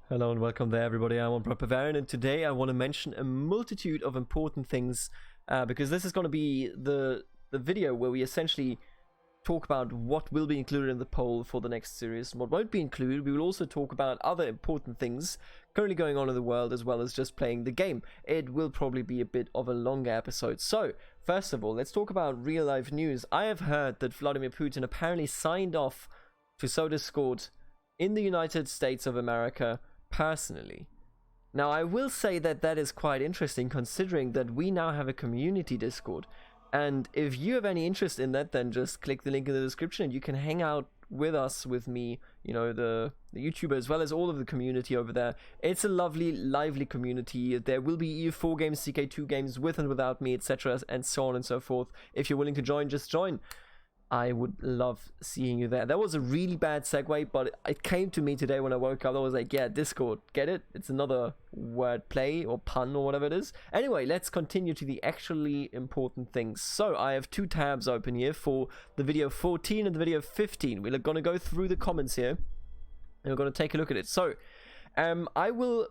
Hello and welcome there, everybody. I'm Bavarian, and today I want to mention a multitude of important things because this is going to be the video where we essentially talk about what will be included in the poll for the next series and what won't be included. We will also talk about other important things currently going on in the world, as well as just playing the game. It will probably be a bit of a longer episode. So, first of all, let's talk about real-life news. I have heard that Vladimir Putin apparently signed off to sow discord in the United States of America personally. Now, I will say that that is quite interesting, considering that we now have a community Discord. And if you have any interest in that, then just click the link in the description and you can hang out with us, with me, you know, the YouTuber, as well as all of the community over there. It's a lovely, lively community. There will be EU4 games, CK2 games, with and without me, etc., and so on and so forth. If you're willing to join, just join. I would love seeing you there. That was a really bad segue, but it came to me today when I woke up. I was like, yeah, Discord, get it? It's another word play or pun or whatever it is. Anyway, let's continue to the actually important things. So I have two tabs open here for the video 14 and the video 15. We're going to go through the comments here and we're going to take a look at it. So I will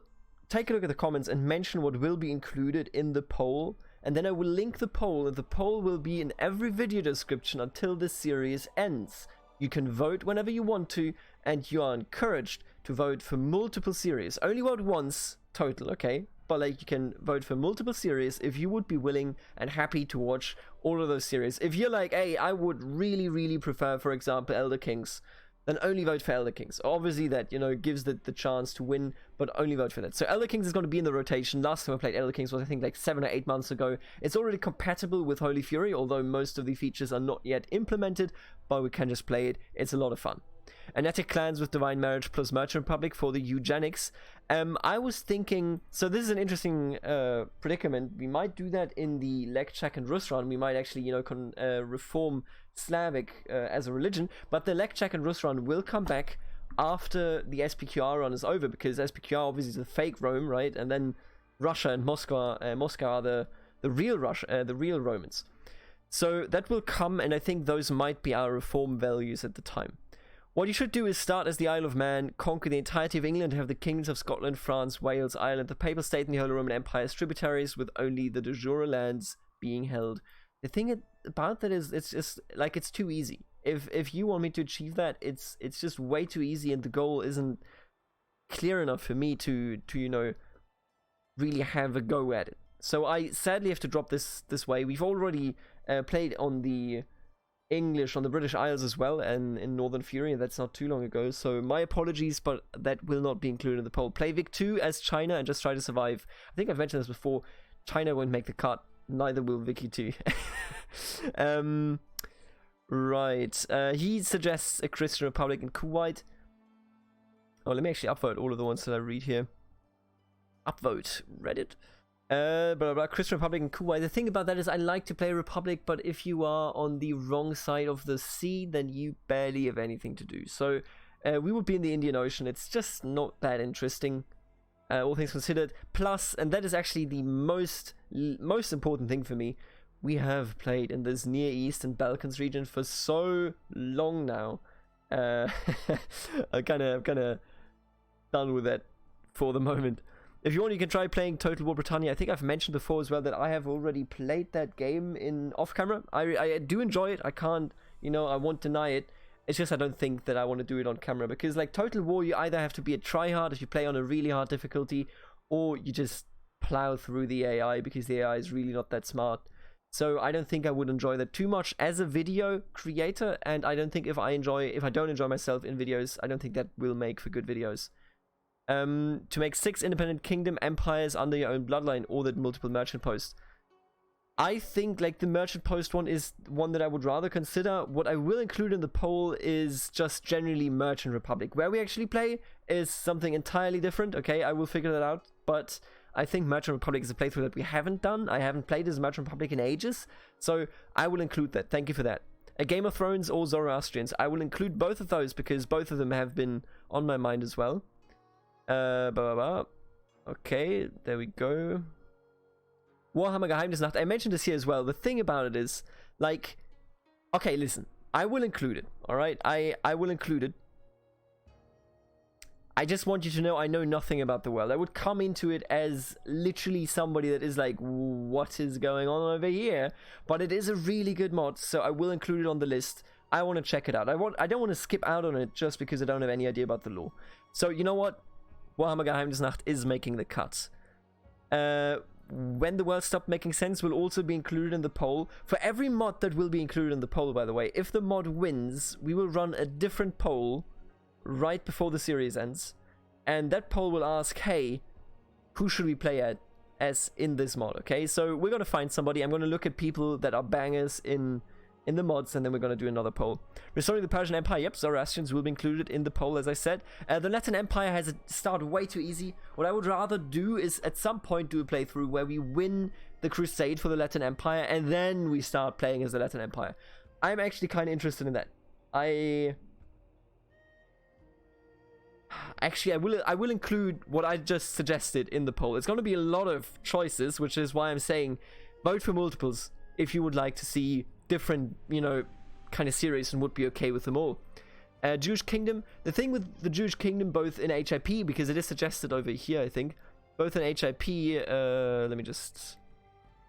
take a look at the comments and mention what will be included in the poll. And then I will link the poll, and the poll will be in every video description until this series ends. You can vote whenever you want to, and you are encouraged to vote for multiple series. Only vote once total, okay? But like, you can vote for multiple series if you would be willing and happy to watch all of those series. If you're like, hey, I would really prefer, for example, Elder Kings, then only vote for Elder Kings. Obviously that, you know, gives the chance to win, but only vote for that. So Elder Kings is going to be in the rotation. Last time I played Elder Kings was, I think, like 7 or 8 months ago. It's already compatible with Holy Fury, although most of the features are not yet implemented, but we can just play it. It's a lot of fun. Anatic clans with Divine Marriage plus Merchant Republic for the eugenics. I was thinking, so this is an interesting predicament. We might do that in the Lek, Czech, and Rus run. We might actually, you know, reform Slavic as a religion, but the Lek, Czech, and Rus run will come back after the SPQR run is over, because SPQR obviously is a fake Rome, right? And then Russia and Moscow are the real Russia, the real Romans. So that will come, and I think those might be our reform values at the time. What you should do is start as the Isle of Man, conquer the entirety of England, have the kingdoms of Scotland, France, Wales, Ireland, the Papal State, and the Holy Roman Empire as tributaries, with only the de jure lands being held. The thing about that is, it's just like, it's too easy. If you want me to achieve that, it's just way too easy, and the goal isn't clear enough for me to you know, really have a go at it. So I sadly have to drop this way. We've already played on the English on the British Isles as well, and in Northern Fury, and that's not too long ago, so my apologies, but that will not be included in the poll. Play Vic 2 as China and just try to survive. I think I've mentioned this before. China won't make the cut, neither will Vicky 2. Right, he suggests a Christian Republic in Kuwait. Oh, let me actually upvote all of the ones that I read here. Upvote Reddit. Christian Republic and Kuwait. The thing about that is, I like to play Republic, but if you are on the wrong side of the sea, then you barely have anything to do. So we would be in the Indian Ocean. It's just not that interesting, all things considered. Plus, and that is actually the most important thing for me, we have played in this Near East and Balkans region for so long now. I'm kind of done with that for the moment. If you want, you can try playing Total War Britannia. I think I've mentioned before as well that I have already played that game in off-camera. I do enjoy it. I can't, you know, I won't deny it. It's just I don't think that I want to do it on camera, because like Total War, you either have to be a tryhard if you play on a really hard difficulty, or you just plow through the AI because the AI is really not that smart. So I don't think I would enjoy that too much as a video creator, and I don't think if I don't enjoy myself in videos, I don't think that will make for good videos. To make 6 independent kingdom empires under your own bloodline, or that multiple merchant posts. I think like the merchant post one is one that I would rather consider. What I will include in the poll is just generally Merchant Republic. Where we actually play is something entirely different, okay? I will figure that out, but I think Merchant Republic is a playthrough that we haven't done. I haven't played as Merchant Republic in ages, so I will include that. Thank you for that. A Game of Thrones or Zoroastrians. I will include both of those because both of them have been on my mind as well. Okay, there we go. Warhammer Geheimnisnacht. I mentioned this here as well. The thing about it is, like, okay, listen, I will include it, alright? I will include it. I just want you to know I know nothing about the world. I would come into it as literally somebody that is like, what is going on over here? But it is a really good mod, so I will include it on the list. I want to check it out. I don't want to skip out on it just because I don't have any idea about the lore. So you know what? Warhammer Geheimnisnacht is making the cut. When the world stopped making sense will also be included in the poll. For every mod that will be included in the poll, by the way, if the mod wins, we will run a different poll right before the series ends, and that poll will ask, hey, who should we play as in this mod? Okay, so we're gonna find somebody. I'm gonna look at people that are bangers in the mods, and then we're gonna do another poll. Restoring the Persian Empire. Yep, Zoroastrians will be included in the poll, as I said. The Latin Empire has started way too easy. What I would rather do is at some point do a playthrough where we win the Crusade for the Latin Empire, and then we start playing as the Latin Empire. I'm actually kind of interested in that. Actually, I will include what I just suggested in the poll. It's going to be a lot of choices, which is why I'm saying vote for multiples if you would like to see different, you know, kind of series and would be okay with them all. Jewish Kingdom. The thing with the Jewish Kingdom, both in HIP, because it is suggested over here, I think, both in HIP, let me just...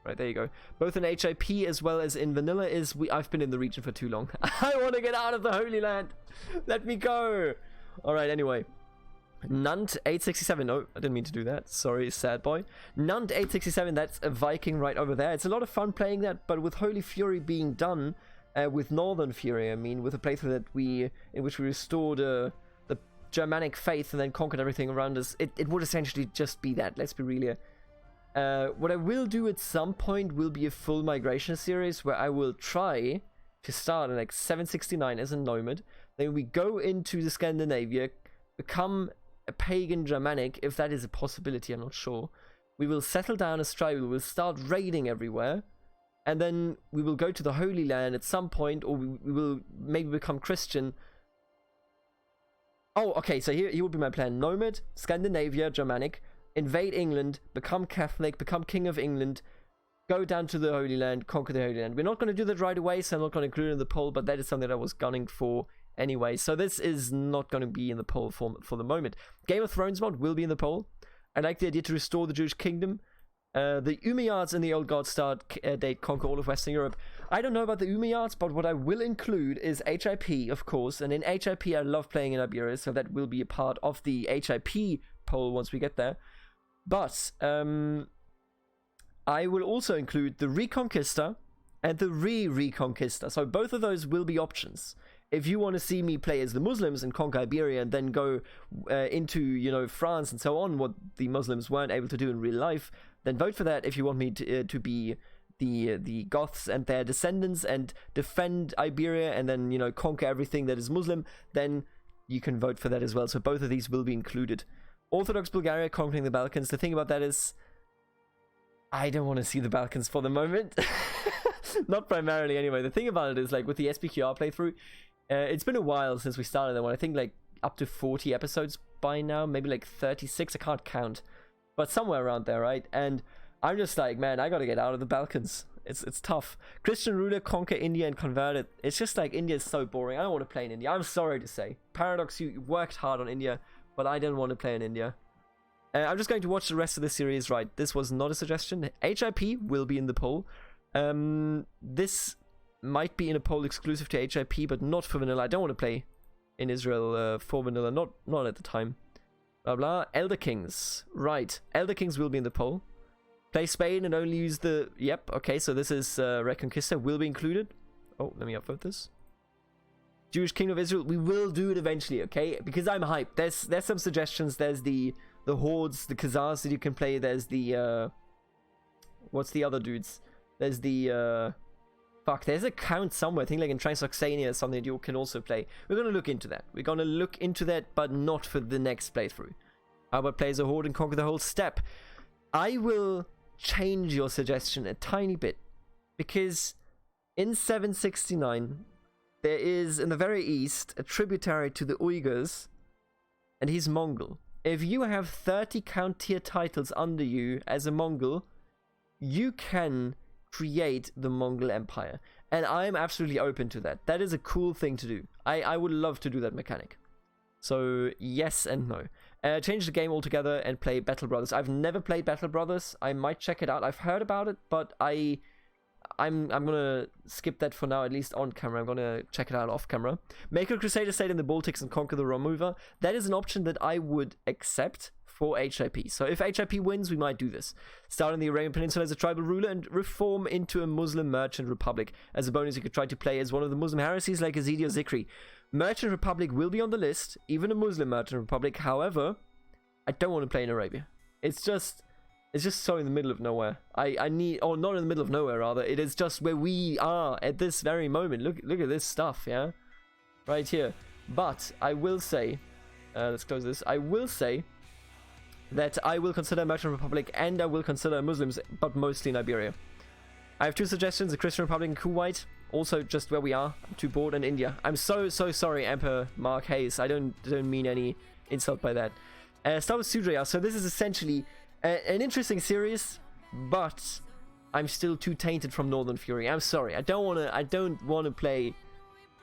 Right, there you go. Both in HIP as well as in vanilla is... I've been in the region for too long. I want to get out of the Holy Land. Let me go. Alright, anyway. Nunt 867. No, I didn't mean to do that. Sorry, sad boy. Nunt 867, that's a Viking right over there. It's a lot of fun playing that, but with Holy Fury being done, with Northern Fury, I mean, with a playthrough in which we restored the Germanic faith and then conquered everything around us, it would essentially just be that. Let's be real here. What I will do at some point will be a full migration series where I will try to start in like 769 as a nomad. Then we go into the Scandinavia, become a pagan Germanic, if that is a possibility, I'm not sure. We will settle down as tribal, we will start raiding everywhere, and then we will go to the Holy Land at some point, or we will maybe become Christian. Oh, okay, so here would be my plan. Nomad, Scandinavia, Germanic, invade England, become Catholic, become King of England, go down to the Holy Land, conquer the Holy Land. We're not going to do that right away, so I'm not going to include it in the poll, but that is something that I was gunning for anyway. So this is not going to be in the poll for the moment. Game of Thrones mod will be in the poll. I like the idea to restore the Jewish Kingdom. The Umayyads and the Old God start date conquer all of Western Europe. I don't know about the Umayyads, but what I will include is HIP, of course. And in HIP, I love playing in Iberia, so that will be a part of the HIP poll once we get there. But I will also include the Reconquista and the Reconquista. So both of those will be options. If you want to see me play as the Muslims and conquer Iberia and then go into, you know, France and so on, what the Muslims weren't able to do in real life, then vote for that. If you want me to be the Goths and their descendants and defend Iberia and then, you know, conquer everything that is Muslim, then you can vote for that as well. So both of these will be included. Orthodox Bulgaria conquering the Balkans. The thing about that is, I don't want to see the Balkans for the moment. Not primarily anyway. The thing about it is, like, with the SPQR playthrough, it's been a while since we started that one. I think like up to 40 episodes by now, maybe like 36, I can't count, but somewhere around there, right? And I'm just like, man, I gotta get out of the Balkans. It's tough. Christian ruler, conquer India and convert it. It's just like, India is so boring. I don't want to play in India. I'm sorry to say. Paradox, you worked hard on India, but I didn't want to play in India. I'm just going to watch the rest of the series, right? This was not a suggestion. HIP will be in the poll. This might be in a poll exclusive to HIP, but not for vanilla. I don't want to play in Israel for vanilla, not at the time. Blah blah. Elder Kings, right? Elder Kings will be in the poll. Play Spain and only use the... Yep, okay, so this is Reconquista will be included. Oh, let me upvote this. Jewish Kingdom of Israel, we will do it eventually, okay? Because I'm hyped. There's some suggestions. There's the Hordes, the Khazars that you can play. There's the what's the other dudes? There's the fuck, there's a count somewhere. I think like in Transoxania or something that you can also play. We're gonna look into that. We're gonna look into that, but not for the next playthrough. How about play as a horde and conquer the whole steppe? I will change your suggestion a tiny bit, because in 769 there is in the very east a tributary to the Uyghurs, and he's Mongol. If you have 30 count tier titles under you as a Mongol, you can create the Mongol Empire, and I'm absolutely open to that. That is a cool thing to do. I would love to do that mechanic. So yes and no. Change the game altogether and play Battle Brothers. I've never played Battle Brothers. I might check it out. I've heard about it, but I'm gonna skip that for now, at least on camera. I'm gonna check it out off camera. Make a Crusader state in the Baltics and conquer the Romover. That is an option that I would accept for HIP. So if HIP wins, we might do this. Start on the Arabian Peninsula as a tribal ruler and reform into a Muslim merchant republic. As a bonus, you could try to play as one of the Muslim heresies like Yazidi or Zikri. Merchant republic will be on the list, even a Muslim merchant republic. However, I don't want to play in Arabia. It's just so in the middle of nowhere. I need, or not in the middle of nowhere rather. It is just where we are at this very moment. Look at this stuff, yeah, right here. But I will say, let's close this. I will say that I will consider a merchant republic and I will consider Muslims, but mostly in Iberia. I have two suggestions: a Christian republic in Kuwait, also just where we are. I'm too bored, and India. I'm so sorry, Emperor Mark Hayes. I don't mean any insult by that. Start with Sudria. So this is essentially an interesting series, but I'm still too tainted from Northern Fury. I'm sorry. I don't want to play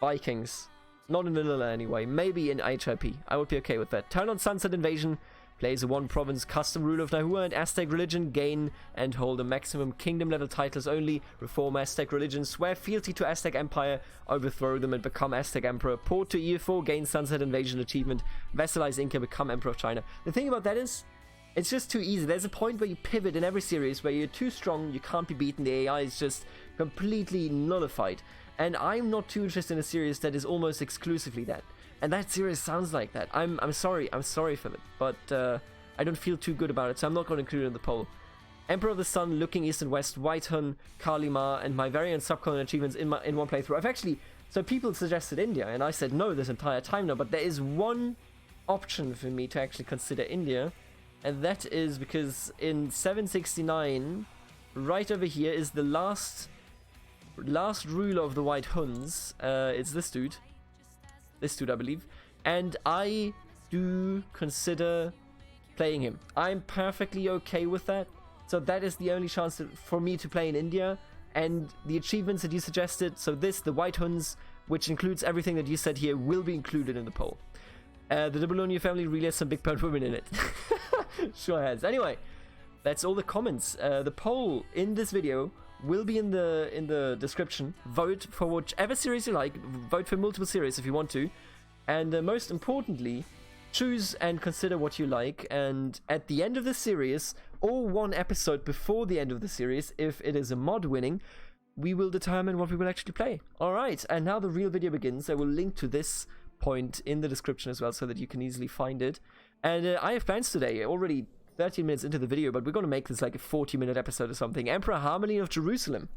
Vikings. Not in vanilla anyway. Maybe in HIP. I would be okay with that. Turn on Sunset Invasion. Plays a one-province custom ruler of Nahua and Aztec religion. Gain and hold a maximum kingdom-level titles only. Reform Aztec religion. Swear fealty to Aztec Empire. Overthrow them and become Aztec Emperor. Port to EU4. Gain Sunset Invasion achievement. Vassalize Inca. Become Emperor of China. The thing about that is, it's just too easy. There's a point where you pivot in every series where you're too strong, you can't be beaten, the AI is just completely nullified. And I'm not too interested in a series that is almost exclusively that. And that series sounds like that. I'm sorry for it, but I don't feel too good about it, so I'm not going to include it in the poll. Emperor of the Sun, Looking East and West, White Hun, Kalima, and my variant subcolon achievements in one playthrough. I've actually, so people suggested India, and I said no this entire time now, but there is one option for me to actually consider India, and that is because in 769, right over here is the last ruler of the White Huns. It's this dude, I believe, and I do consider playing him. I'm perfectly okay with that. So that is the only chance for me to play in India, and the achievements that you suggested, so the White Huns, which includes everything that you said here, will be included in the poll. The de Boulogne family really has some big burnt women in it. Sure has. Anyway, that's all the comments. The poll in this video will be in the description. Vote for whichever series you like. Vote for multiple series if you want to. And most importantly, choose and consider what you like. And at the end of the series, or one episode before the end of the series, if it is a mod winning, we will determine what we will actually play. Alright, and now the real video begins. I will link to this point in the description as well so that you can easily find it. And I have plans today, already 13 minutes into the video, but we're going to make this like a 40-minute episode or something. Emperor Harmony of Jerusalem,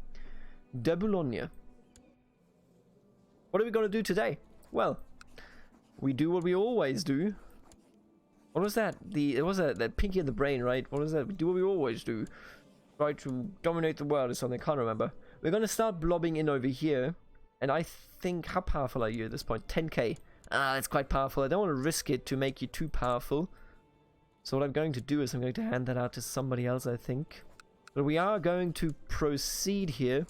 de Boulogne. What are we going to do today? Well, we do what we always do. What was that? It was that Pinky in the Brain, right? What was that? We do what we always do. Try to dominate the world or something, I can't remember. We're going to start blobbing in over here. And I think, how powerful are you at this point? 10k. It's quite powerful. I don't want to risk it to make you too powerful. So what I'm going to do is I'm going to hand that out to somebody else, I think. But we are going to proceed here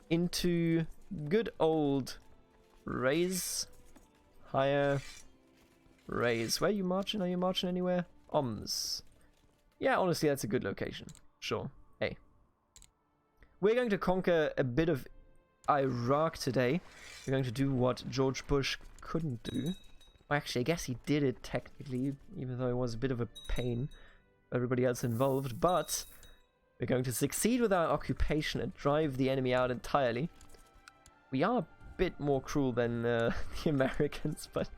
into good old raise, higher, raise. Where are you marching? Are you marching anywhere? Oms. Yeah, honestly, that's a good location. Sure. Hey. We're going to conquer a bit of Iraq today. We're going to do what George Bush couldn't do. Well, actually, I guess he did it technically, even though it was a bit of a pain for everybody else involved. But we're going to succeed with our occupation and drive the enemy out entirely. We are a bit more cruel than the Americans, but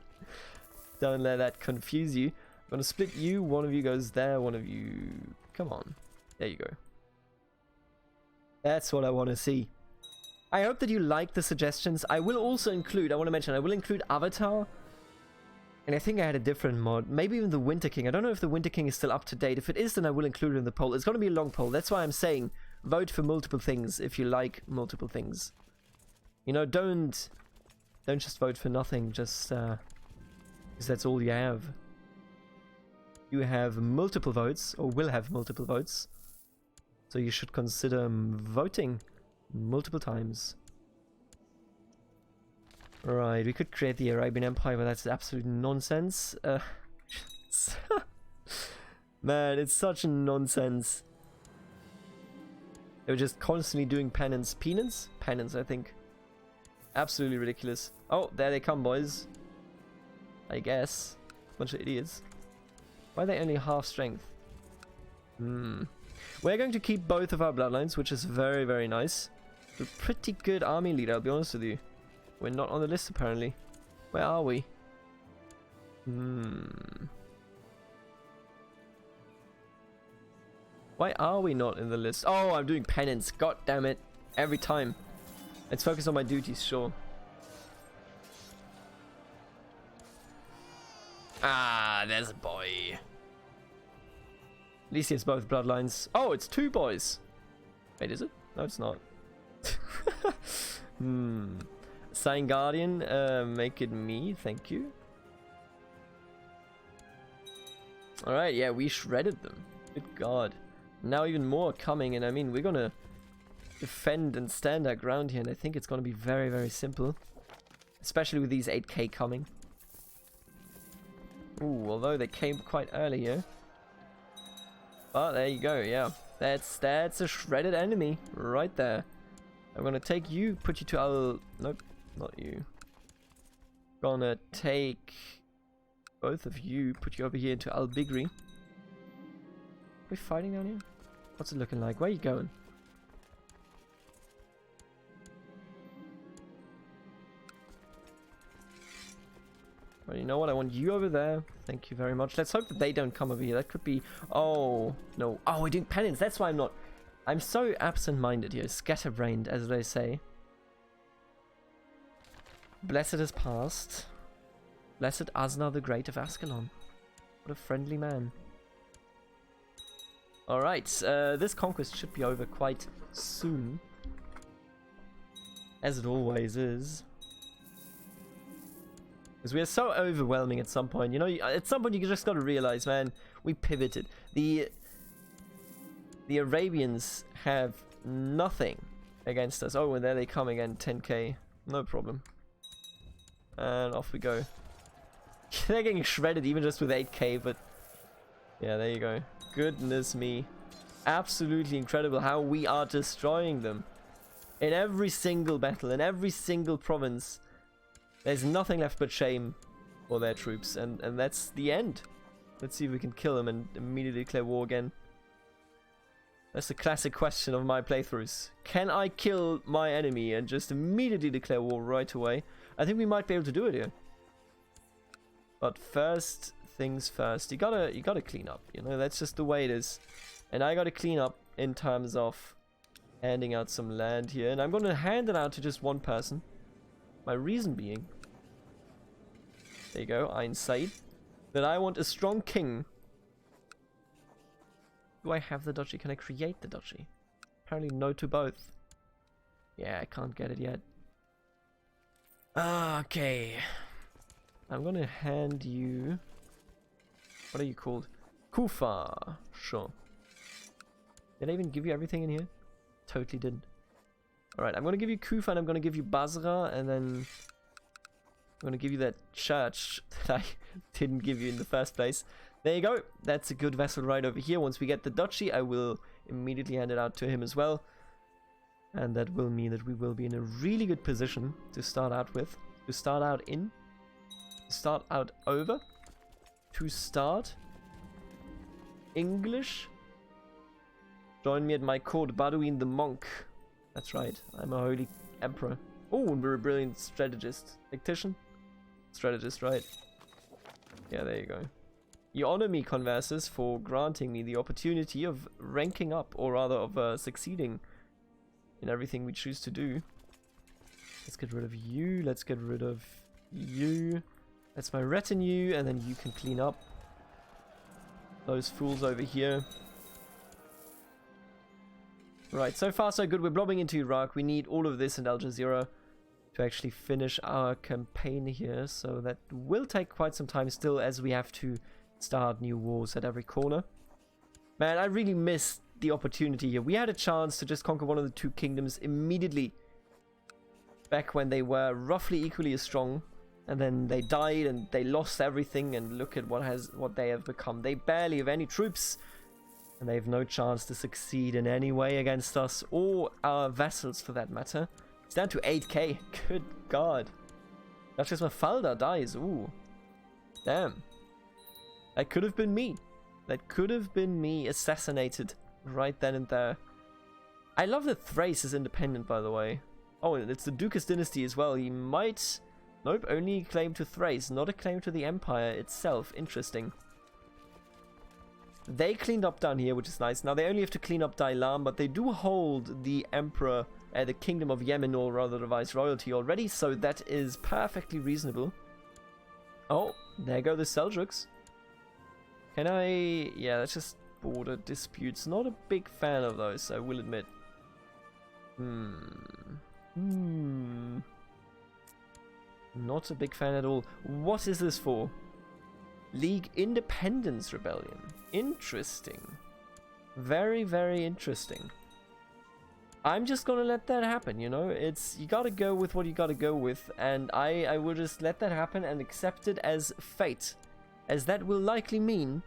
don't let that confuse you. I'm going to split you. One of you goes there, one of you... Come on. There you go. That's what I want to see. I hope that you like the suggestions. I will also include, I want to mention, I will include Avatar. And I think I had a different mod. Maybe even the Winter King. I don't know if the Winter King is still up to date. If it is, then I will include it in the poll. It's going to be a long poll. That's why I'm saying vote for multiple things if you like multiple things. You know, don't just vote for nothing just because that's all you have. You have multiple votes, or will have multiple votes. So you should consider voting multiple times. Right, we could create the Arabian Empire, but that's absolute nonsense. Man, it's such nonsense. They were just constantly doing penance. Penance? Penance, I think. Absolutely ridiculous. Oh, there they come, boys. I guess. Bunch of idiots. Why are they only half strength? We're going to keep both of our bloodlines, which is very, very nice. We're a pretty good army leader, I'll be honest with you. We're not on the list, apparently. Where are we? Why are we not in the list? Oh, I'm doing penance. God damn it. Every time. Let's focus on my duties, sure. Ah, there's a boy. At least he has both bloodlines. Oh, it's two boys. Wait, is it? No, it's not. Sign Guardian, make it me, thank you. Alright, yeah, we shredded them. Good God. Now even more are coming, and I mean, we're gonna defend and stand our ground here, and I think it's gonna be very, very simple. Especially with these 8k coming. Ooh, although they came quite early here. But there you go, yeah. That's a shredded enemy right there. I'm gonna take you, put you to Al... Nope, not you. Gonna take both of you, put you over here into Al Bigri. Are we fighting down here? What's it looking like? Where are you going? Well, you know what? I want you over there. Thank you very much. Let's hope that they don't come over here. That could be... Oh, no. Oh, we're doing penance. That's why I'm not... I'm so absent-minded here. Scatterbrained, as they say. Blessed has passed. Blessed Asna the Great of Ascalon. What a friendly man. Alright, this conquest should be over quite soon. As it always is. Because we are so overwhelming at some point. You know, at some point you just got to realize, man, we pivoted. The Arabians have nothing against us. Oh, and there they come again, 10k. No problem. And off we go. They're getting shredded even just with 8k, but... Yeah, there you go. Goodness me. Absolutely incredible how we are destroying them. In every single battle, in every single province. There's nothing left but shame for their troops, and that's the end. Let's see if we can kill them and immediately declare war again. That's the classic question of my playthroughs. Can I kill my enemy and just immediately declare war right away? I think we might be able to do it here. But first things first, you gotta clean up, you know, that's just the way it is. And I gotta clean up in terms of handing out some land here, and I'm gonna hand it out to just one person. My reason being, there you go, Ein Said, that I want a strong king. Do I have the duchy? Can I create the duchy? Apparently no to both. Yeah, I can't get it yet. Okay. I'm gonna hand you... What are you called? Kufa. Sure. Did I even give you everything in here? Totally didn't. Alright, I'm gonna give you Kufa and I'm gonna give you Basra, and then I'm gonna give you that church that I didn't give you in the first place. There you go. That's a good vessel right over here. Once we get the duchy, I will immediately hand it out to him as well. And that will mean that we will be in a really good position to start out with. To start out in. To start out over. To start. English. Join me at my court, Baduin the monk. That's right, I'm a holy emperor. Oh, and we're a brilliant strategist. Tactician? Strategist, right. Yeah, there you go. You honor me, converses, for granting me the opportunity of ranking up, or rather of succeeding in everything we choose to do. Let's get rid of you, let's get rid of you. That's my retinue, and then you can clean up those fools over here. Right, so far so good. We're blobbing into Iraq. We need all of this and Al Jazeera to actually finish our campaign here. So that will take quite some time still, as we have to start new wars at every corner. Man, I really missed the opportunity here. We had a chance to just conquer one of the two kingdoms immediately. Back when they were roughly equally as strong. and then they died and they lost everything, and look at what they have become. They barely have any troops, and they have no chance to succeed in any way against us, or our vassals for that matter. It's down to 8k. Good god. Duchess Mafalda dies. Ooh. Damn. That could have been me. That could have been me assassinated right then and there. I love that Thrace is independent, by the way. Oh, and it's the Ducas dynasty as well. He might... Nope, only claim to Thrace, not a claim to the empire itself. Interesting. They cleaned up down here, which is nice. Now, they only have to clean up Dailam, but they do hold the emperor, the kingdom of Yemen, or rather the viceroyalty already, so that is perfectly reasonable. Oh, there go the Seljuks. Can I... Yeah, that's just border disputes. Not a big fan of those, I will admit. Not a big fan at all. What is this for? League Independence Rebellion. Interesting. Very, very interesting. I'm just gonna let that happen, you know? It's... You gotta go with what you gotta go with, and I will just let that happen and accept it as fate. As that will likely mean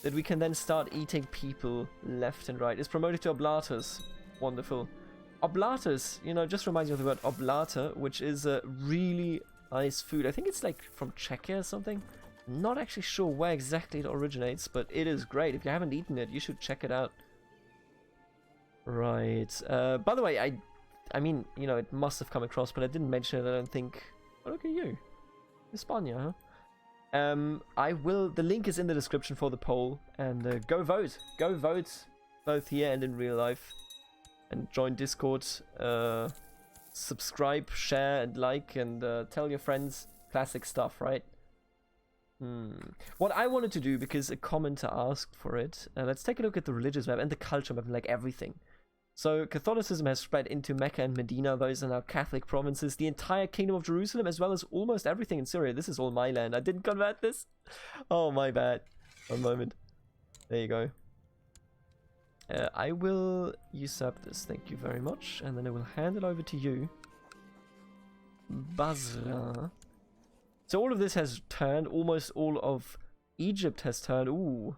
that we can then start eating people left and right. It's promoted to Oblatus. Wonderful. Oblatus, you know, just reminds me of the word oblata, which is a really nice food. I think it's like from Czechia or something. Not actually sure where exactly it originates, but it is great. If you haven't eaten it, you should check it out. Right. By the way, I mean, you know, it must have come across, but I didn't mention it, I don't think. Oh, look at you. España, huh? The link is in the description for the poll, and go vote. Go vote, both here and in real life. And join Discord, subscribe, share, and like, and tell your friends. Classic stuff, right? What I wanted to do, because a commenter asked for it, let's take a look at the religious map and the culture map, and like everything. So Catholicism has spread into Mecca and Medina. Those are now Catholic provinces. The entire Kingdom of Jerusalem, as well as almost everything in Syria. This is all my land. I didn't convert this. Oh, my bad. One moment. There you go. I will usurp this. Thank you very much. And then I will hand it over to you. Basra. So all of this has turned. Almost all of Egypt has turned. Ooh.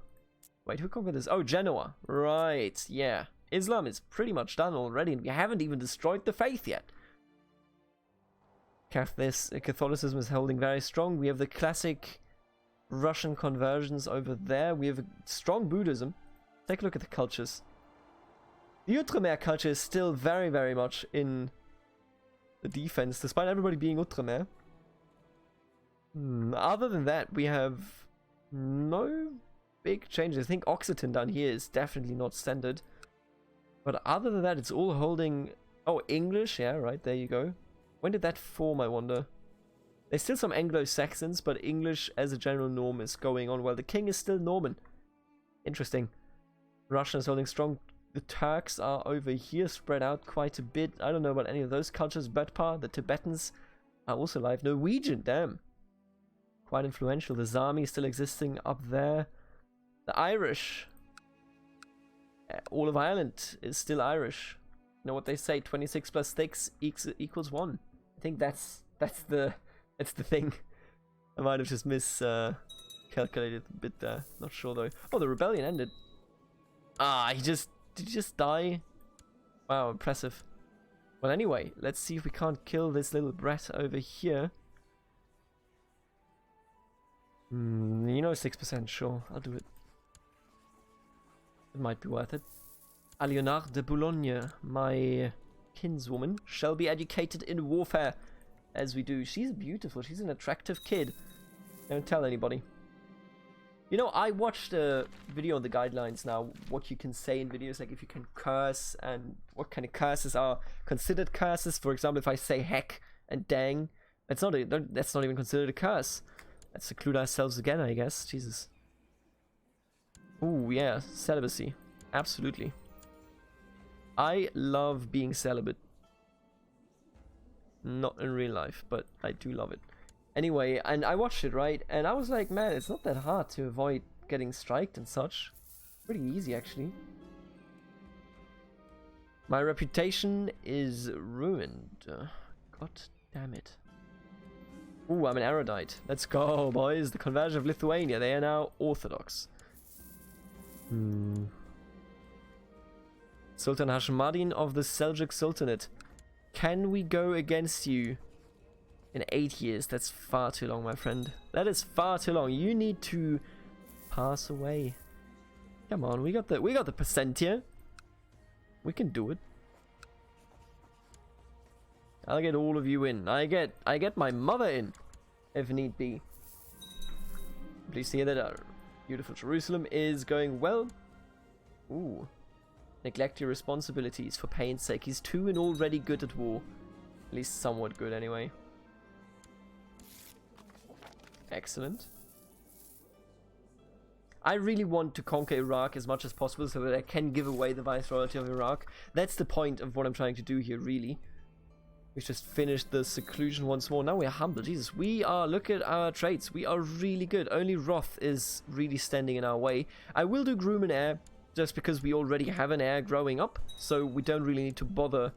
Wait, who conquered this? Oh, Genoa. Right. Yeah. Islam is pretty much done already, and we haven't even destroyed the faith yet. Catholicism is holding very strong. We have the classic Russian conversions over there. We have a strong Buddhism. Take a look at the cultures. The Outremer culture is still very, very much in the defense, despite everybody being Outremer. Other than that, we have no big changes. I think Occitan down here is definitely not standard. But other than that, it's all holding... Oh, English, yeah, right, there you go. When did that form, I wonder? There's still some Anglo-Saxons, but English as a general norm is going on. Well, the king is still Norman. Interesting. Russian is holding strong. The Turks are over here, spread out quite a bit. I don't know about any of those cultures. Betpa, the Tibetans are also alive. Norwegian, damn. Quite influential. The Sami is still existing up there. The Irish... All of Ireland is still Irish. You know what they say, 26 plus 6 equals 1. I think that's the thing. I might have just miscalculated a bit there. Not sure though. Oh, the rebellion ended. Ah, did he just die? Wow, impressive. Well, anyway, let's see if we can't kill this little brat over here. You know, 6%, sure, I'll do it. It might be worth it. Eustache de Boulogne, my kinswoman, shall be educated in warfare, as we do. She's beautiful. She's an attractive kid. Don't tell anybody. You know, I watched a video on the guidelines now, what you can say in videos, like if you can curse, and what kind of curses are considered curses. For example, if I say heck and dang, that's not even considered a curse. Let's seclude ourselves again, I guess. Jesus. Ooh, yeah, celibacy. Absolutely. I love being celibate. Not in real life, but I do love it. Anyway, and I watched it, right? And I was like, man, it's not that hard to avoid getting striked and such. Pretty easy, actually. My reputation is ruined. God damn it. Ooh, I'm an erudite. Let's go, boys. The conversion of Lithuania. They are now Orthodox. Sultan Hashemardin of the Seljuk Sultanate. Can we go against you in 8 years? That's far too long, my friend. That is far too long. You need to pass away. Come on, we got the percent here. We can do it. I'll get all of you in. I get my mother in, if need be. Please see that our beautiful Jerusalem is going well. Ooh. Neglect your responsibilities for pain's sake. He's 2 and already good at war. At least somewhat good anyway. Excellent. I really want to conquer Iraq as much as possible so that I can give away the viceroyalty of Iraq. That's the point of what I'm trying to do here, really. We just finished the seclusion once more. Now we're humble. Jesus, we are, look at our traits. We are really good. Only Roth is really standing in our way. I will do Groom and Heir, just because we already have an heir growing up. So we don't really need to bother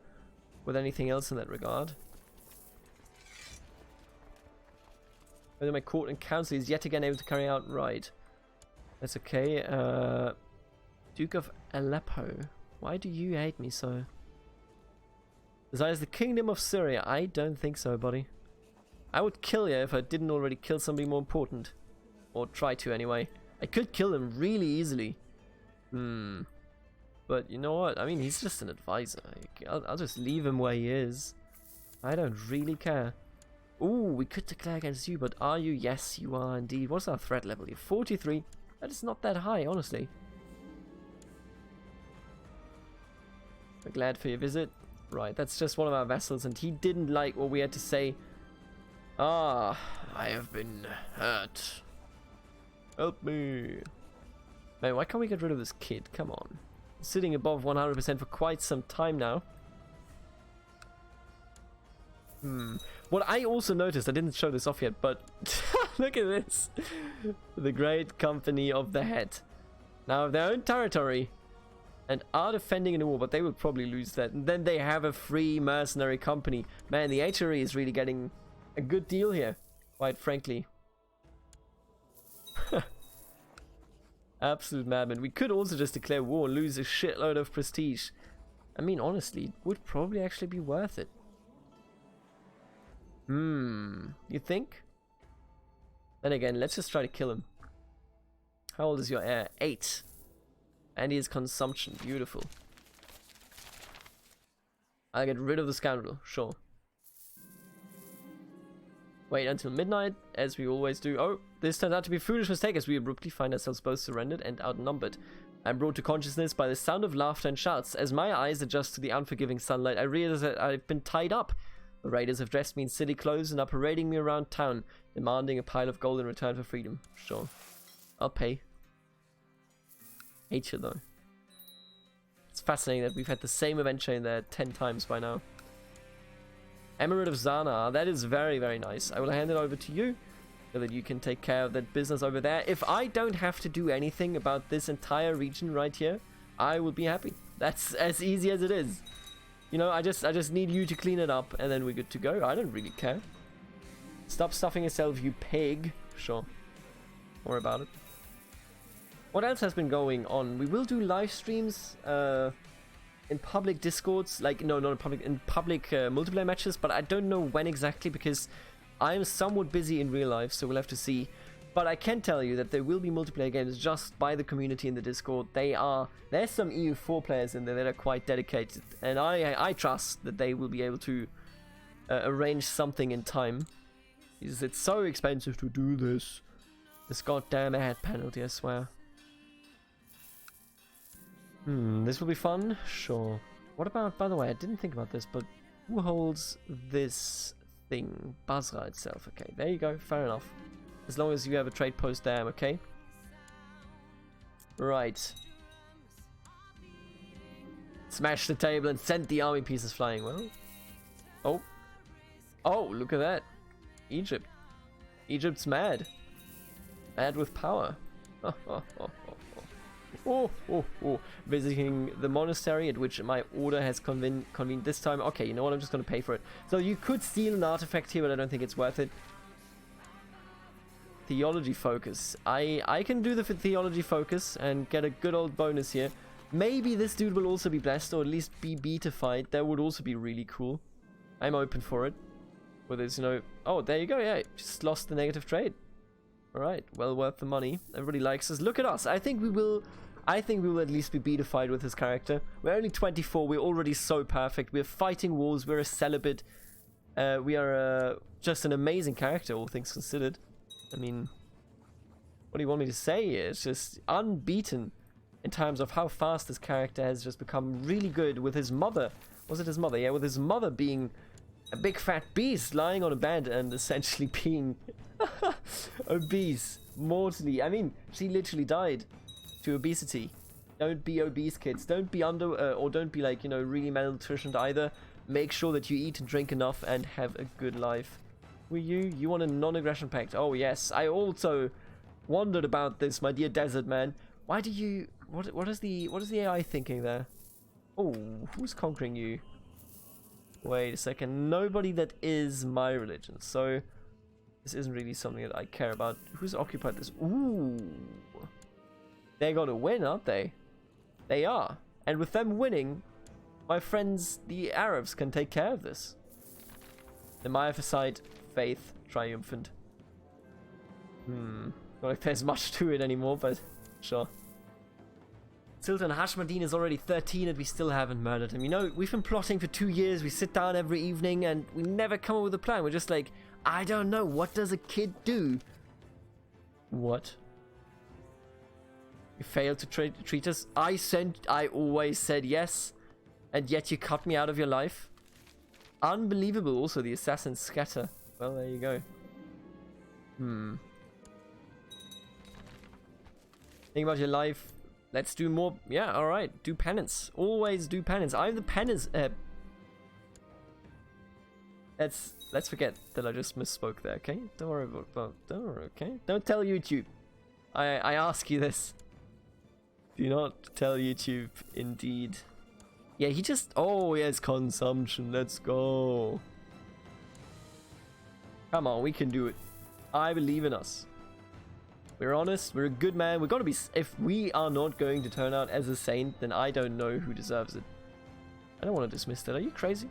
with anything else in that regard. Whether my court and council is yet again able to carry out right. That's okay. Duke of Aleppo. Why do you hate me so? Desires the kingdom of Syria. I don't think so, buddy. I would kill you if I didn't already kill somebody more important. Or try to, anyway. I could kill him really easily. But you know what? I mean, he's just an advisor. I'll just leave him where he is. I don't really care. Ooh, we could declare against you, but are you? Yes, you are indeed. What's our threat level? You're 43. That is not that high, honestly. We're glad for your visit. Right, that's just one of our vassals, and he didn't like what we had to say. Ah, I have been hurt. Help me. Man, why can't we get rid of this kid? Come on. Sitting above 100% for quite some time now. What I also noticed, I didn't show this off yet, but look at this. The Great Company of the Head. Now have their own territory and are defending in a war, but they will probably lose that. And then they have a free mercenary company. Man, the HRE is really getting a good deal here, quite frankly. Absolute madman. We could also just declare war and lose a shitload of prestige. I mean, honestly, it would probably actually be worth it. You think? Then again, let's just try to kill him. How old is your heir? 8. And he has consumption. Beautiful. I'll get rid of the scoundrel. Sure. Wait until midnight, as we always do. Oh, this turned out to be a foolish mistake, as we abruptly find ourselves both surrendered and outnumbered. I'm brought to consciousness by the sound of laughter and shouts. As my eyes adjust to the unforgiving sunlight, I realize that I've been tied up. The raiders have dressed me in city clothes and are parading me around town, demanding a pile of gold in return for freedom. Sure. I'll pay. Hate you, though. It's fascinating that we've had the same event chain there 10 times by now. Emirate of Zana. That is very, very nice. I will hand it over to you so that you can take care of that business over there. If I don't have to do anything about this entire region right here, I will be happy. That's as easy as it is. You know, I just need you to clean it up and then we're good to go. I don't really care. Stop stuffing yourself, you pig. Sure. More about it. What else has been going on? We will do live streams in public discords, like no, not in public multiplayer matches, but I don't know when exactly because I am somewhat busy in real life, so we'll have to see. But I can tell you that there will be multiplayer games just by the community in the Discord. There's some EU4 players in there that are quite dedicated, and I trust that they will be able to arrange something in time. Because it's so expensive to do this. This goddamn ad penalty, I swear. This will be fun? Sure. What about, by the way, I didn't think about this, but who holds this thing? Basra itself. Okay, there you go, fair enough. As long as you have a trade post there, I'm okay. Right. Smash the table and send the army pieces flying. Well. Oh. Oh, look at that. Egypt. Egypt's mad. Mad with power. Visiting the monastery at which my order has convened this time. Okay, you know what? I'm just going to pay for it. So you could steal an artifact here, but I don't think it's worth it. theology focus. I can do the theology focus and get a good old bonus here. Maybe this dude will also be blessed, or at least be beatified. That would also be really cool. I'm open for it. With his, you know... Oh, there you go, yeah. Just lost the negative trade. Alright, well worth the money. Everybody likes us. Look at us. I think we will at least be beatified with his character. We're only 24. We're already so perfect. We're fighting wars. We're a celibate. We are just an amazing character, all things considered. I mean, what do you want me to say here? It's just unbeaten in terms of how fast this character has just become really good with his mother. Was it his mother? Yeah, with his mother being a big fat beast lying on a bed and essentially being obese. Mortally. I mean, she literally died to obesity. Don't be obese, kids. Don't be or don't be like, you know, really malnutritioned either. Make sure that you eat and drink enough and have a good life. Were you want a non-aggression pact? Oh yes. I also wondered about this, my dear desert man. Why do you... What is the AI thinking there? Oh, who's conquering you? Wait a second. Nobody that is my religion. So this isn't really something that I care about. Who's occupied this? Ooh. They're gonna win, aren't they? They are. And with them winning, my friends, the Arabs, can take care of this. The Miaphysite faith triumphant. Not like there's much to it anymore, but sure. Sultan Hashmadin is already 13 and we still haven't murdered him. You know, we've been plotting for 2 years. We sit down every evening and we never come up with a plan. We're just like, I don't know. What does a kid do? What? You failed to treat us? I always said yes. And yet you cut me out of your life? Unbelievable. Also, the assassins scatter. Well, there you go. Think about your life. Let's do more. Yeah, alright. Do penance. Always do penance. I'm the penance. Let's forget that I just misspoke there, okay? Don't worry about don't worry, okay? Don't tell YouTube. I ask you this. Do not tell YouTube, indeed. Yeah, he just... Oh, yes, consumption. Let's go. Come on, we can do it. I believe in us. We're honest. We're a good man. We're gonna be... If we are not going to turn out as a saint, then I don't know who deserves it. I don't want to dismiss that. Are you crazy?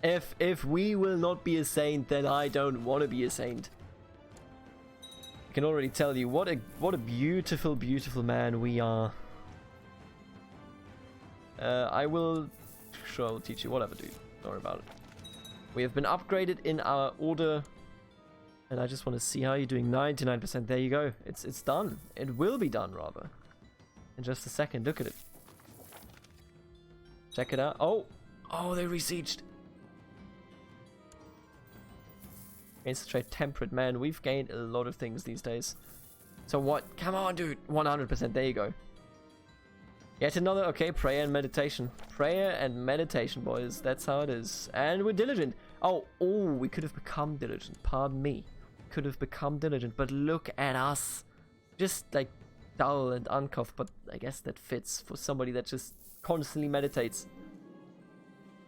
If we will not be a saint, then I don't want to be a saint. I can already tell you what a beautiful, beautiful man we are. I will... Sure, I will teach you. Whatever, dude. Don't worry about it. We have been upgraded in our order. And I just want to see how you're doing. 99%. There you go. It's done. It will be done, rather. In just a second. Look at it. Check it out. Oh! Oh, they resieged. Against the trade temperate, man. We've gained a lot of things these days. So what? Come on, dude. 100%. There you go. Yet another, okay, prayer and meditation. Prayer and meditation, boys. That's how it is. And we're diligent. Oh, we could have become diligent. Pardon me. Could have become diligent. But look at us. Just like dull and uncouth. But I guess that fits for somebody that just constantly meditates.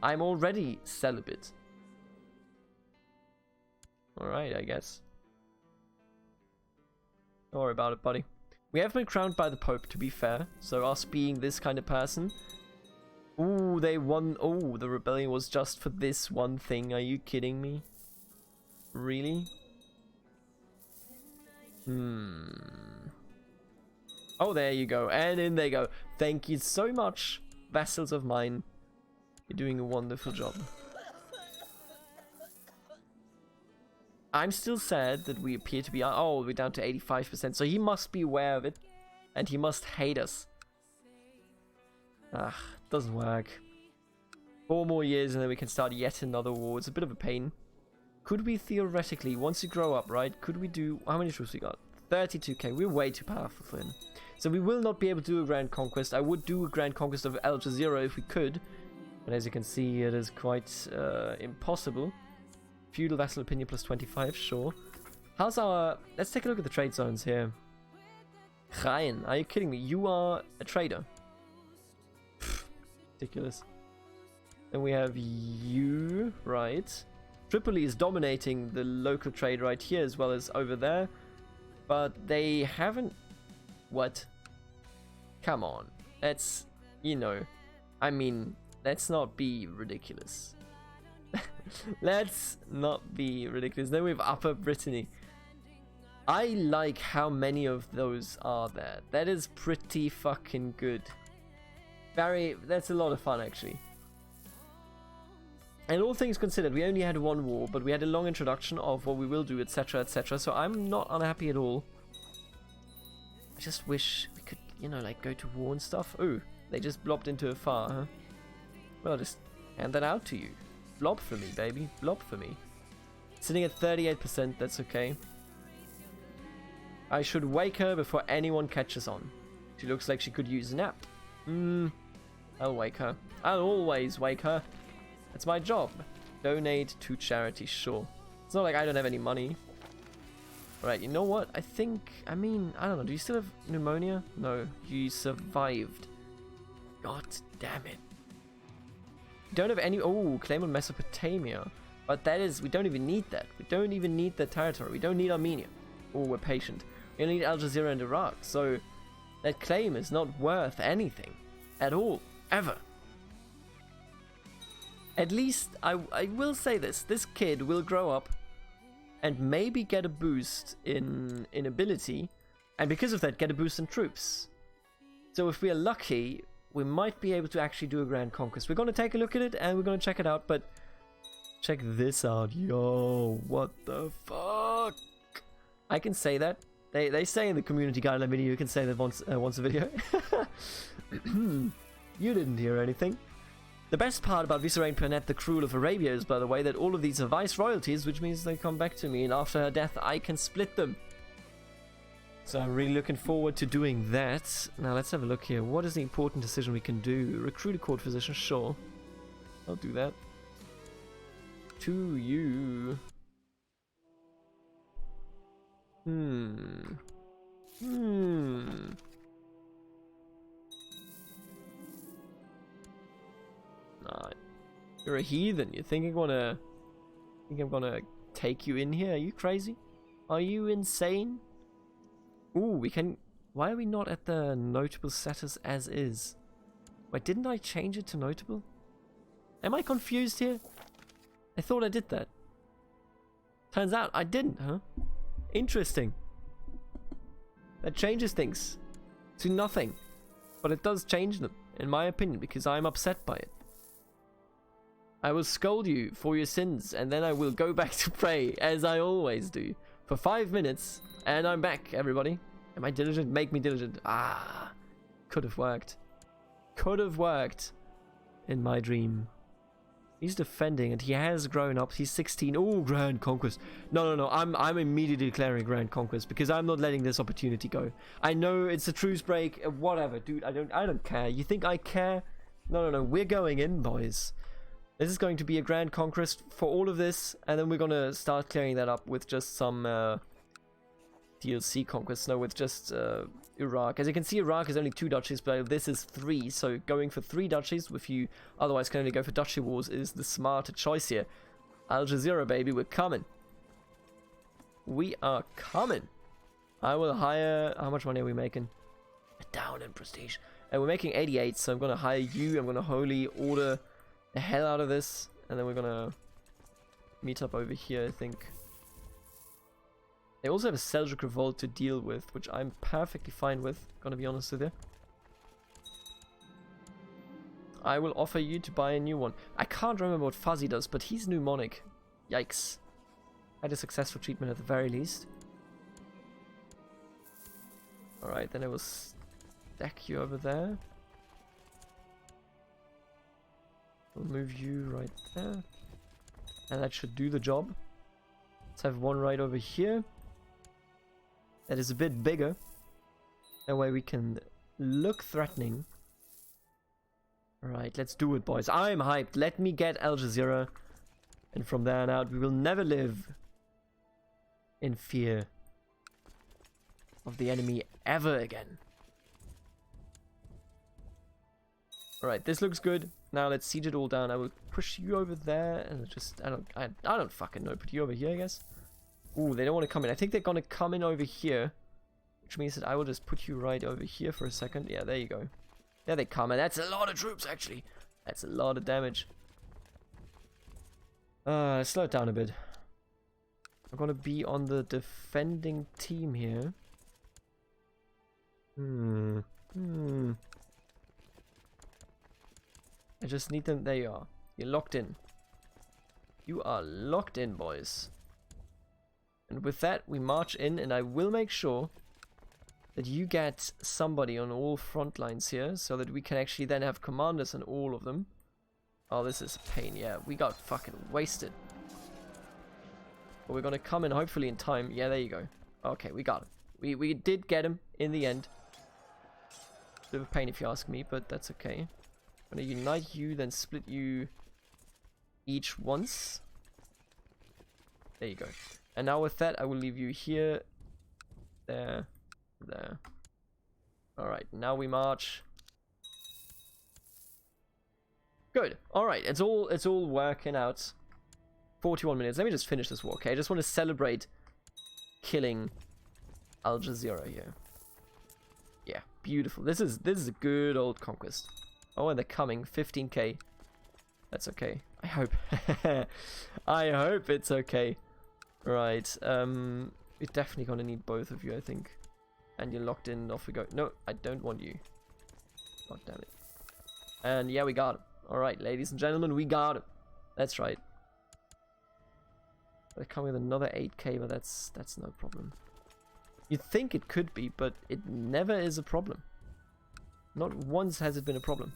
I'm already celibate. Alright, I guess. Don't worry about it, buddy. We have been crowned by the Pope, to be fair. So us being this kind of person. Ooh, they won. Oh, the rebellion was just for this one thing. Are you kidding me? Really? Oh, there you go. And in they go. Thank you so much, vassals of mine. You're doing a wonderful job. I'm still sad that we appear to be... Oh, we're down to 85%. So he must be aware of it. And he must hate us. Doesn't work. 4 more years and then we can start yet another war. It's a bit of a pain. Could we theoretically, once you grow up, right? Could we do... How many troops we got? 32k. We're way too powerful for him. So we will not be able to do a Grand Conquest. I would do a Grand Conquest of Al Jazeera if we could. But as you can see, it is quite impossible. Feudal vassal opinion plus 25, sure. How's our... Let's take a look at the trade zones here. Ryan, are you kidding me? You are a trader. Pfft, ridiculous. Then we have you, right? Tripoli is dominating the local trade right here as well as over there. But they haven't... What? Come on. Let's, you know... I mean, let's not be ridiculous. Let's not be ridiculous. Then we have Upper Brittany. I like how many of those are there. That is pretty fucking good. That's a lot of fun, actually. And all things considered, we only had one war, but we had a long introduction of what we will do, etc, etc. So I'm not unhappy at all. I just wish we could, you know, like, go to war and stuff. Oh, they just blobbed into a fire, huh? Well, I'll just hand that out to you. Blob for me, baby. Blob for me. Sitting at 38%, that's okay. I should wake her before anyone catches on. She looks like she could use a nap. I'll wake her. I'll always wake her. That's my job. Donate to charity, sure. It's not like I don't have any money. Alright, you know what? I mean, I don't know. Do you still have pneumonia? No, you survived. God damn it. Don't have any... Oh, claim on Mesopotamia. But that is... We don't even need that. We don't even need that territory. We don't need Armenia. Oh, we're patient. We only need Al Jazeera and Iraq. So that claim is not worth anything. At all. Ever. At least, I will say this. This kid will grow up and maybe get a boost in ability. And because of that, get a boost in troops. So if we are lucky... we might be able to actually do a grand conquest. We're going to take a look at it and we're going to check it out, but check this out. Yo, what the fuck? I can say that. They say in the community guideline video you can say that once a video. You didn't hear anything. The best part about Vicereine Pernet the Cruel of Arabia is, by the way, that all of these are vice royalties, which means they come back to me, and after her death I can split them. So I'm really looking forward to doing that. Now let's have a look here. What is the important decision we can do? Recruit a court physician, sure. I'll do that. To you. Nah, you're a heathen. You think I'm gonna take you in here? Are you crazy? Are you insane? Ooh, we can... Why are we not at the notable status as is? Wait, didn't I change it to notable? Am I confused here? I thought I did that. Turns out I didn't, huh? Interesting. That changes things to nothing. But it does change them, in my opinion, because I'm upset by it. I will scold you for your sins, and then I will go back to pray, as I always do. For 5 minutes, and I'm back, everybody. Am I diligent? Make me diligent. Ah, could have worked. Could have worked in my dream. He's defending, and he has grown up. He's 16. Oh, Grand Conquest. No. I'm immediately declaring Grand Conquest because I'm not letting this opportunity go. I know it's a truce break. Whatever, dude. I don't care. You think I care? No. We're going in, boys. This is going to be a Grand Conquest for all of this, and then we're gonna start clearing that up with just some DLC conquests. No, with just Iraq. As you can see, Iraq is only 2 duchies, but this is 3. So going for 3 duchies, if you otherwise can only go for duchy wars, is the smarter choice here. Al Jazeera, baby, we're coming. We are coming. I will hire... How much money are we making? Down in prestige. And we're making 88, so I'm going to hire you. I'm going to holy order the hell out of this. And then we're going to meet up over here, I think. They also have a Seljuk revolt to deal with, which I'm perfectly fine with, gonna be honest with you. I will offer you to buy a new one. I can't remember what Fuzzy does, but he's mnemonic. Yikes. Had a successful treatment at the very least. Alright, then I will stack you over there. We'll move you right there. And that should do the job. Let's have one right over here. That is a bit bigger. That way we can look threatening. Alright, let's do it, boys. I'm hyped. Let me get Al Jazeera. And from there on out, we will never live in fear of the enemy ever again. Alright, this looks good. Now let's siege it all down. I will push you over there and just I don't fucking know. Put you over here, I guess. Ooh, they don't want to come in. I think they're gonna come in over here. Which means that I will just put you right over here for a second. Yeah, there you go. There they come, and that's a lot of troops actually. That's a lot of damage. Slow it down a bit. I'm gonna be on the defending team here. I just need them. There you are. You're locked in. You are locked in, boys. And with that, we march in, and I will make sure that you get somebody on all front lines here, so that we can actually then have commanders on all of them. Oh, this is a pain. Yeah, we got fucking wasted. But we're gonna come in hopefully in time. Yeah, there you go. Okay, we got him. We did get him in the end. Bit of a pain if you ask me, but that's okay. I'm gonna unite you, then split you each once. There you go. And now with that, I will leave you here, there, there. Alright, now we march. Good. Alright, it's all working out. 41 minutes. Let me just finish this war, okay? I just want to celebrate killing Al Jazeera here. Yeah, beautiful. This is a good old conquest. Oh, and they're coming. 15k. That's okay. I hope. I hope it's okay. Right. We're definitely gonna need both of you, I think. And you're locked in. Off we go. No, I don't want you. God damn it. And yeah, we got him. Alright, ladies and gentlemen, we got him. That's right. They come with another 8k, but that's no problem. You'd think it could be, but it never is a problem. Not once has it been a problem.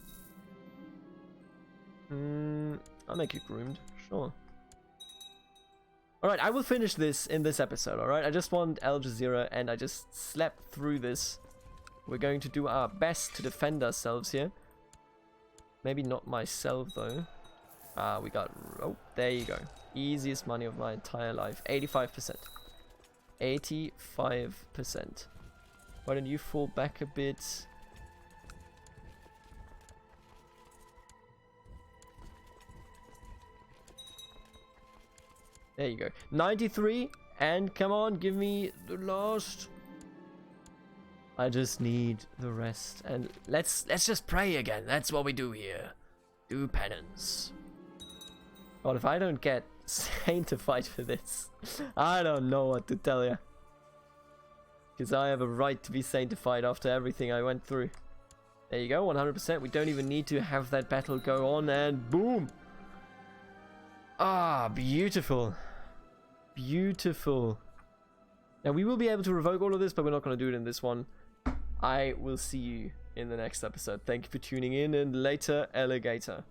I'll make it groomed, sure. Alright, I will finish this in this episode, alright? I just want Al Jazeera, and I just slept through this. We're going to do our best to defend ourselves here. Maybe not myself, though. We got... Oh, there you go. Easiest money of my entire life. 85%. 85%. Why don't you fall back a bit? There you go. 93. And come on, give me the last. I just need the rest. And let's just pray again. That's what we do here. Do penance. God, if I don't get sanctified for this, I don't know what to tell you. Because I have a right to be sanctified after everything I went through. There you go, 100%. We don't even need to have that battle go on, and boom! Ah, beautiful. Beautiful. Now, we will be able to revoke all of this, but we're not going to do it in this one. I will see you in the next episode. Thank you for tuning in, and later, alligator.